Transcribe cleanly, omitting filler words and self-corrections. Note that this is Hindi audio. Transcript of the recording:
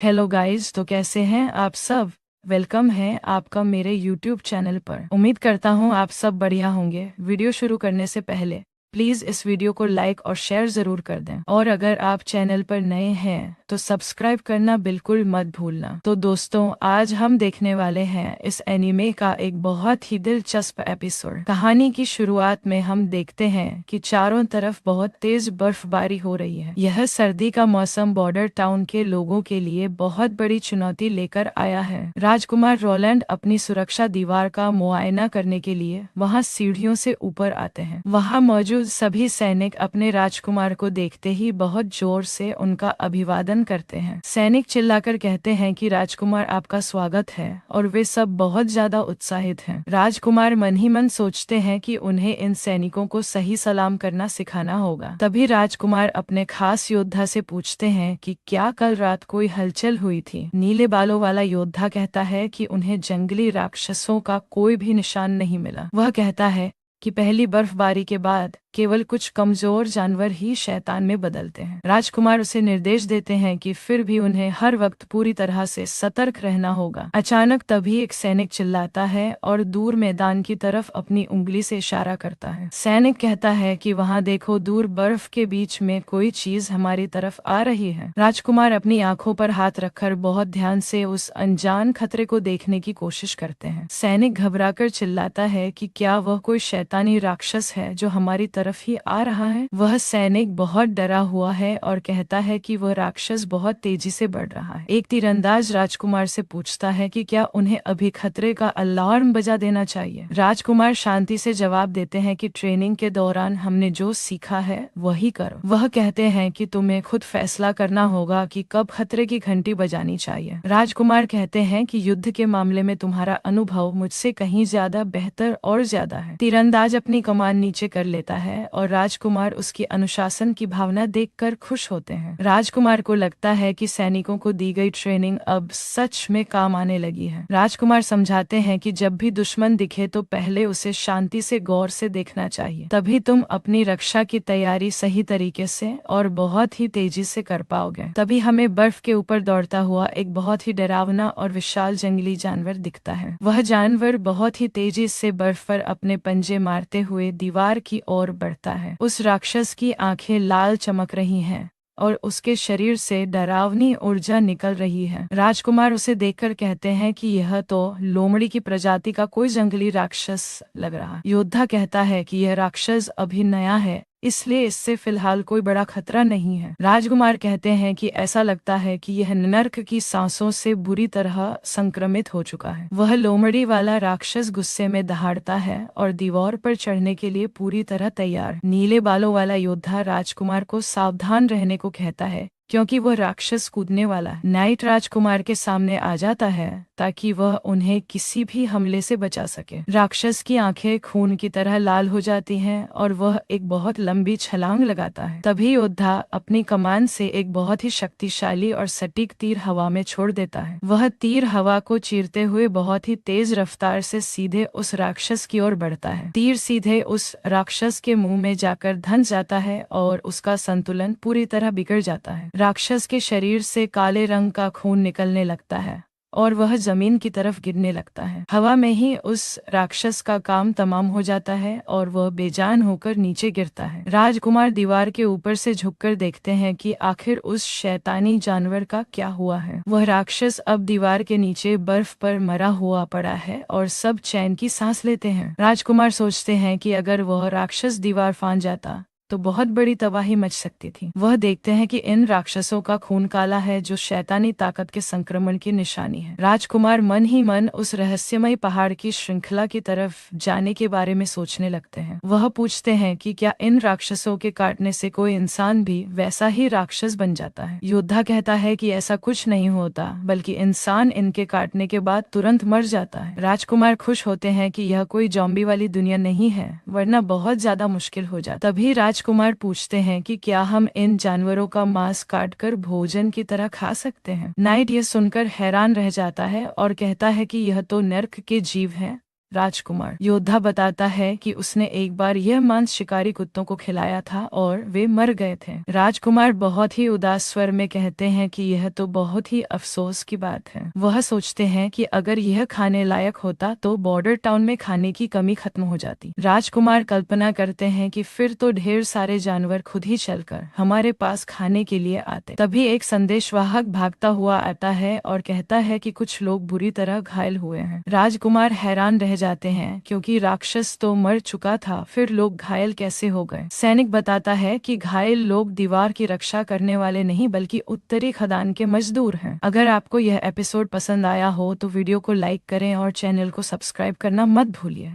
हेलो गाइस, तो कैसे हैं आप सब। वेलकम है आपका मेरे यूट्यूब चैनल पर। उम्मीद करता हूँ आप सब बढ़िया होंगे। वीडियो शुरू करने से पहले प्लीज़ इस वीडियो को लाइक और शेयर ज़रूर कर दें, और अगर आप चैनल पर नए हैं तो सब्सक्राइब करना बिल्कुल मत भूलना। तो दोस्तों, आज हम देखने वाले हैं इस एनीमे का एक बहुत ही दिलचस्प एपिसोड। कहानी की शुरुआत में हम देखते हैं कि चारों तरफ बहुत तेज बर्फबारी हो रही है। यह सर्दी का मौसम बॉर्डर टाउन के लोगों के लिए बहुत बड़ी चुनौती लेकर आया है। राजकुमार रोलैंड अपनी सुरक्षा दीवार का मुआयना करने के लिए वहां सीढ़ियों से ऊपर आते हैं। वहां मौजूद सभी सैनिक अपने राजकुमार को देखते ही बहुत जोर से उनका अभिवादन करते हैं। सैनिक चिल्लाकर कहते हैं कि राजकुमार, आपका स्वागत है, और वे सब बहुत ज्यादा उत्साहित हैं। राजकुमार मन ही मन सोचते हैं कि उन्हें इन सैनिकों को सही सलाम करना सिखाना होगा। तभी राजकुमार अपने खास योद्धा से पूछते हैं कि क्या कल रात कोई हलचल हुई थी। नीले बालों वाला योद्धा कहता है कि उन्हें जंगली राक्षसों का कोई भी निशान नहीं मिला। वह कहता है कि पहली बर्फबारी के बाद केवल कुछ कमजोर जानवर ही शैतान में बदलते हैं। राजकुमार उसे निर्देश देते हैं कि फिर भी उन्हें हर वक्त पूरी तरह से सतर्क रहना होगा। अचानक तभी एक सैनिक चिल्लाता है और दूर मैदान की तरफ अपनी उंगली से इशारा करता है। सैनिक कहता है कि वहां देखो, दूर बर्फ के बीच में कोई चीज हमारी तरफ आ रही है। राजकुमार अपनी आंखों पर हाथ रखकर बहुत ध्यान से उस अनजान खतरे को देखने की कोशिश करते हैं। सैनिक घबराकर चिल्लाता है कि क्या वह कोई शैतानी राक्षस है जो हमारी तरफ ही आ रहा है। वह सैनिक बहुत डरा हुआ है और कहता है कि वह राक्षस बहुत तेजी से बढ़ रहा है। एक तीरंदाज राजकुमार से पूछता है कि क्या उन्हें अभी खतरे का अलार्म बजा देना चाहिए। राजकुमार शांति से जवाब देते हैं कि ट्रेनिंग के दौरान हमने जो सीखा है वही करो। वह कहते हैं कि तुम्हें खुद फैसला करना होगा कि कब खतरे की घंटी बजानी चाहिए। राजकुमार कहते हैं कि युद्ध के मामले में तुम्हारा अनुभव मुझसे कहीं ज्यादा बेहतर और ज्यादा है। तीरंदाज अपनी कमान नीचे कर लेता है और राजकुमार उसकी अनुशासन की भावना देखकर खुश होते हैं। राजकुमार को लगता है कि सैनिकों को दी गई ट्रेनिंग अब सच में काम आने लगी है। राजकुमार समझाते हैं कि जब भी दुश्मन दिखे तो पहले उसे शांति से गौर से देखना चाहिए, तभी तुम अपनी रक्षा की तैयारी सही तरीके से और बहुत ही तेजी से कर पाओगे। तभी हमें बर्फ के ऊपर दौड़ता हुआ एक बहुत ही डरावना और विशाल जंगली जानवर दिखता है। वह जानवर बहुत ही तेजी से बर्फ पर अपने पंजे मारते हुए दीवार की ओर बढ़ता है। उस राक्षस की आंखें लाल चमक रही हैं और उसके शरीर से डरावनी ऊर्जा निकल रही है। राजकुमार उसे देखकर कहते हैं कि यह तो लोमड़ी की प्रजाति का कोई जंगली राक्षस लग रहा है। योद्धा कहता है कि यह राक्षस अभी नया है, इसलिए इससे फिलहाल कोई बड़ा खतरा नहीं है। राजकुमार कहते हैं कि ऐसा लगता है कि यह नर्क की सांसों से बुरी तरह संक्रमित हो चुका है। वह लोमड़ी वाला राक्षस गुस्से में दहाड़ता है और दीवार पर चढ़ने के लिए पूरी तरह तैयार। नीले बालों वाला योद्धा राजकुमार को सावधान रहने को कहता है क्योंकि वह राक्षस कूदने वाला है। नाइट राजकुमार के सामने आ जाता है ताकि वह उन्हें किसी भी हमले से बचा सके। राक्षस की आंखें खून की तरह लाल हो जाती हैं और वह एक बहुत लंबी छलांग लगाता है। तभी योद्धा अपनी कमान से एक बहुत ही शक्तिशाली और सटीक तीर हवा में छोड़ देता है। वह तीर हवा को चीरते हुए बहुत ही तेज रफ्तार से सीधे उस राक्षस की ओर बढ़ता है। तीर सीधे उस राक्षस के मुंह में जाकर धंस जाता है और उसका संतुलन पूरी तरह बिगड़ जाता है। राक्षस के शरीर से काले रंग का खून निकलने लगता है और वह जमीन की तरफ गिरने लगता है। हवा में ही उस राक्षस का काम तमाम हो जाता है और वह बेजान होकर नीचे गिरता है। राजकुमार दीवार के ऊपर से झुककर देखते हैं कि आखिर उस शैतानी जानवर का क्या हुआ है। वह राक्षस अब दीवार के नीचे बर्फ पर मरा हुआ पड़ा है और सब चैन की सांस लेते हैं। राजकुमार सोचते हैं कि अगर वह राक्षस दीवार फांद जाता तो बहुत बड़ी तबाही मच सकती थी। वह देखते हैं कि इन राक्षसों का खून काला है, जो शैतानी ताकत के संक्रमण की निशानी है। राजकुमार मन ही मन उस रहस्यमय पहाड़ की श्रृंखला की तरफ जाने के बारे में सोचने लगते हैं। वह पूछते हैं कि क्या इन राक्षसों के काटने से कोई इंसान भी वैसा ही राक्षस बन जाता है। योद्धा कहता है कि ऐसा कुछ नहीं होता, बल्कि इंसान इनके काटने के बाद तुरंत मर जाता है। राजकुमार खुश होते हैं कि यह कोई जॉम्बी वाली दुनिया नहीं है, वरना बहुत ज्यादा मुश्किल हो जाता। तभी राजकुमार पूछते हैं कि क्या हम इन जानवरों का मांस काटकर भोजन की तरह खा सकते हैं। नाइट यह सुनकर हैरान रह जाता है और कहता है कि यह तो नर्क के जीव हैं राजकुमार योद्धा बताता है कि उसने एक बार यह मांस शिकारी कुत्तों को खिलाया था और वे मर गए थे। राजकुमार बहुत ही उदास स्वर में कहते हैं कि यह तो बहुत ही अफसोस की बात है। वह सोचते हैं कि अगर यह खाने लायक होता तो बॉर्डर टाउन में खाने की कमी खत्म हो जाती। राजकुमार कल्पना करते हैं कि फिर तो ढेर सारे जानवर खुद ही चलकर हमारे पास खाने के लिए आते। तभी एक संदेशवाहक भागता हुआ आता है और कहता है कि कुछ लोग बुरी तरह घायल हुए हैं। राजकुमार हैरान रह जाते हैं क्योंकि राक्षस तो मर चुका था, फिर लोग घायल कैसे हो गए। सैनिक बताता है कि घायल लोग दीवार की रक्षा करने वाले नहीं बल्कि उत्तरी खदान के मजदूर हैं। अगर आपको यह एपिसोड पसंद आया हो तो वीडियो को लाइक करें और चैनल को सब्सक्राइब करना मत भूलिए।